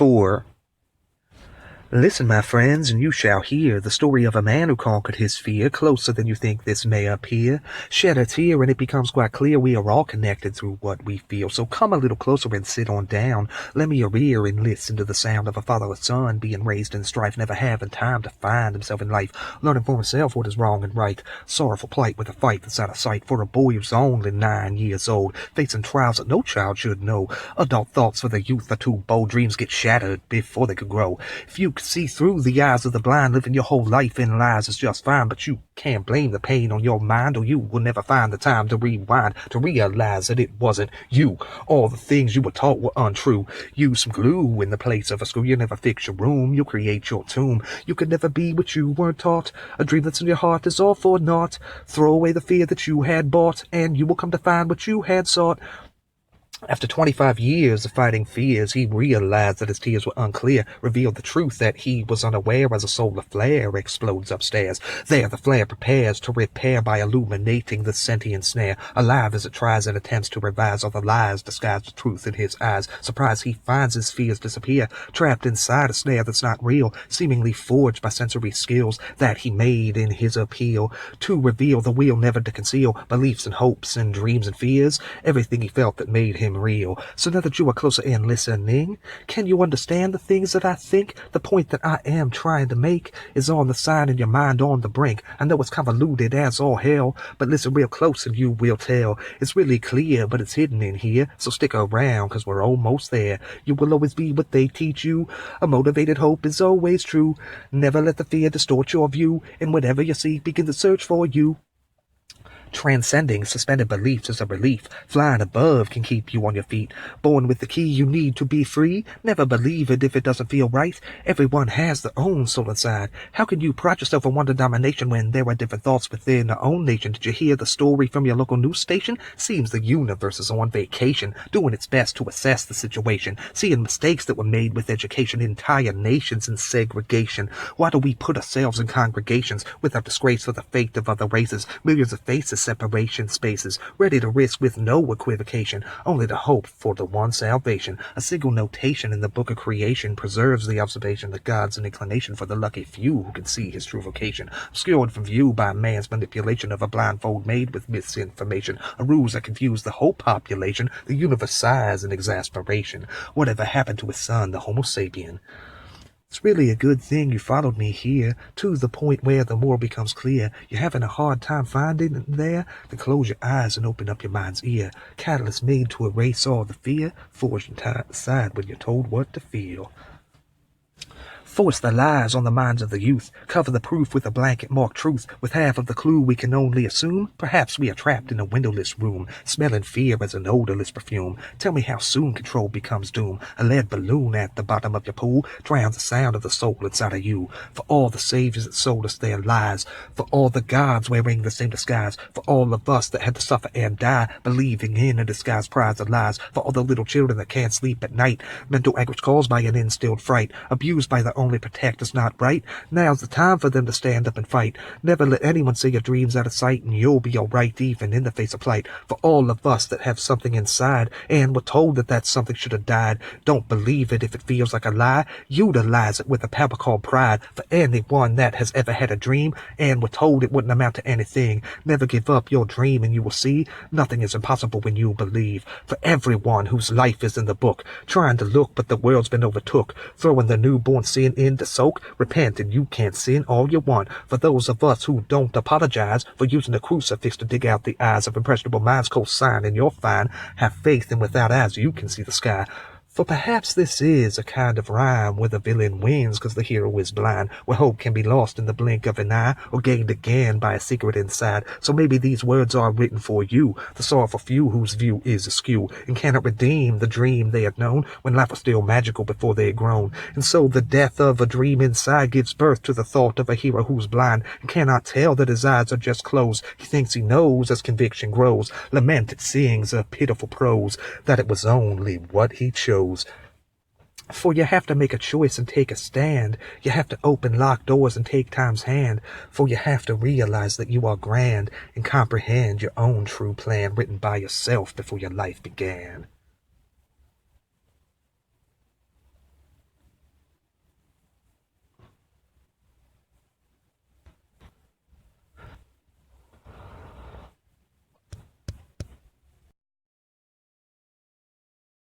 4. Listen, my friends, and you shall hear the story of a man who conquered his fear. Closer than you think this may appear. Shed a tear, and it becomes quite clear we are all connected through what we feel. So come a little closer and sit on down. Lend me your ear and listen to the sound of a fatherless son being raised in strife, never having time to find himself in life, learning for himself what is wrong and right. Sorrowful plight with a fight that's out of sight for a boy who's only 9 years old, facing trials that no child should know. Adult thoughts for the youth are too bold. Dreams get shattered before they could grow. If you see through the eyes of the blind, living your whole life in lies is just fine, but you can't blame the pain on your mind, or you will never find the time to rewind, to realize that it wasn't you. All the things you were taught were untrue. Use some glue in the place of a screw. You never fix your room, you create your tomb. You could never be what you weren't taught. A dream that's in your heart is all for naught. Throw away the fear that you had bought, and you will come to find what you had sought. After 25 years of fighting fears, he realized that his tears were unclear, revealed the truth that he was unaware as a solar flare explodes upstairs. There the flare prepares to repair by illuminating the sentient snare, alive as it tries and attempts to revise all the lies, disguise the truth in his eyes. Surprised, he finds his fears disappear, trapped inside a snare that's not real, seemingly forged by sensory skills that he made in his appeal to reveal the wheel, never to conceal beliefs and hopes and dreams and fears, everything he felt that made him real. So now that you are closer in listening, can you understand the things that I think? The point that I am trying to make is on the side in your mind on the brink. I know it's convoluted as all hell, but listen real close and you will tell. It's really clear, but it's hidden in here, so stick around, cause we're almost there. You will always be what they teach you. A motivated hope is always true. Never let the fear distort your view, and whatever you see, begin to search for you. Transcending suspended beliefs is a relief. Flying above can keep you on your feet. Born with the key you need to be free. Never believe it if it doesn't feel right. Everyone has their own soul inside. How can you pride yourself on one denomination when there are different thoughts within our own nation? Did you hear the story from your local news station? Seems the universe is on vacation, doing its best to assess the situation, seeing mistakes that were made with education, entire nations in segregation. Why do we put ourselves in congregations without disgrace for the fate of other races? Millions of faces, separation spaces, ready to risk with no equivocation, only to hope for the one salvation. A single notation in the book of creation preserves the observation that God's an inclination for the lucky few who can see his true vocation, obscured from view by man's manipulation of a blindfold made with misinformation, a ruse that confused the whole population. The universe sighs in exasperation. Whatever happened to his son, the Homo sapien? It's really a good thing you followed me here, to the point where the more becomes clear. You're having a hard time finding it there? Then close your eyes and open up your mind's ear. Catalyst made to erase all the fear, forged inside when you're told what to feel. Force the lies on the minds of the youth. Cover the proof with a blanket marked truth. With half of the clue we can only assume. Perhaps we are trapped in a windowless room, smelling fear as an odorless perfume. Tell me how soon control becomes doom. A lead balloon at the bottom of your pool drowns the sound of the soul inside of you. For all the saviors that sold us their lies. For all the gods wearing the same disguise. For all of us that had to suffer and die, believing in a disguised prize of lies. For all the little children that can't sleep at night. Mental anguish caused by an instilled fright. Abused by the only protectors not right. Now's the time for them to stand up and fight. Never let anyone see your dreams out of sight, and you'll be alright even in the face of plight. For all of us that have something inside and were told that that something should have died, don't believe it if it feels like a lie. Utilize it with a power called pride. For anyone that has ever had a dream and were told it wouldn't amount to anything, never give up your dream and you will see nothing is impossible when you believe. For everyone whose life is in the book, trying to look but the world's been overtook, throwing the newborn sin in to soak, repent and you can't sin all you want. For those of us who don't apologize for using the crucifix to dig out the eyes of impressionable minds, co-sign you're fine. Have faith, and without eyes you can see the sky. For perhaps this is a kind of rhyme where the villain wins because the hero is blind, where hope can be lost in the blink of an eye or gained again by a secret inside. So maybe these words are written for you, the sorrowful few whose view is askew and cannot redeem the dream they had known when life was still magical before they had grown. And so the death of a dream inside gives birth to the thought of a hero who's blind and cannot tell that his eyes are just closed. He thinks he knows as conviction grows. Lament it sings a pitiful prose that it was only what he chose. For you have to make a choice and take a stand. You have to open locked doors and take time's hand. For you have to realize that you are grand and comprehend your own true plan written by yourself before your life began.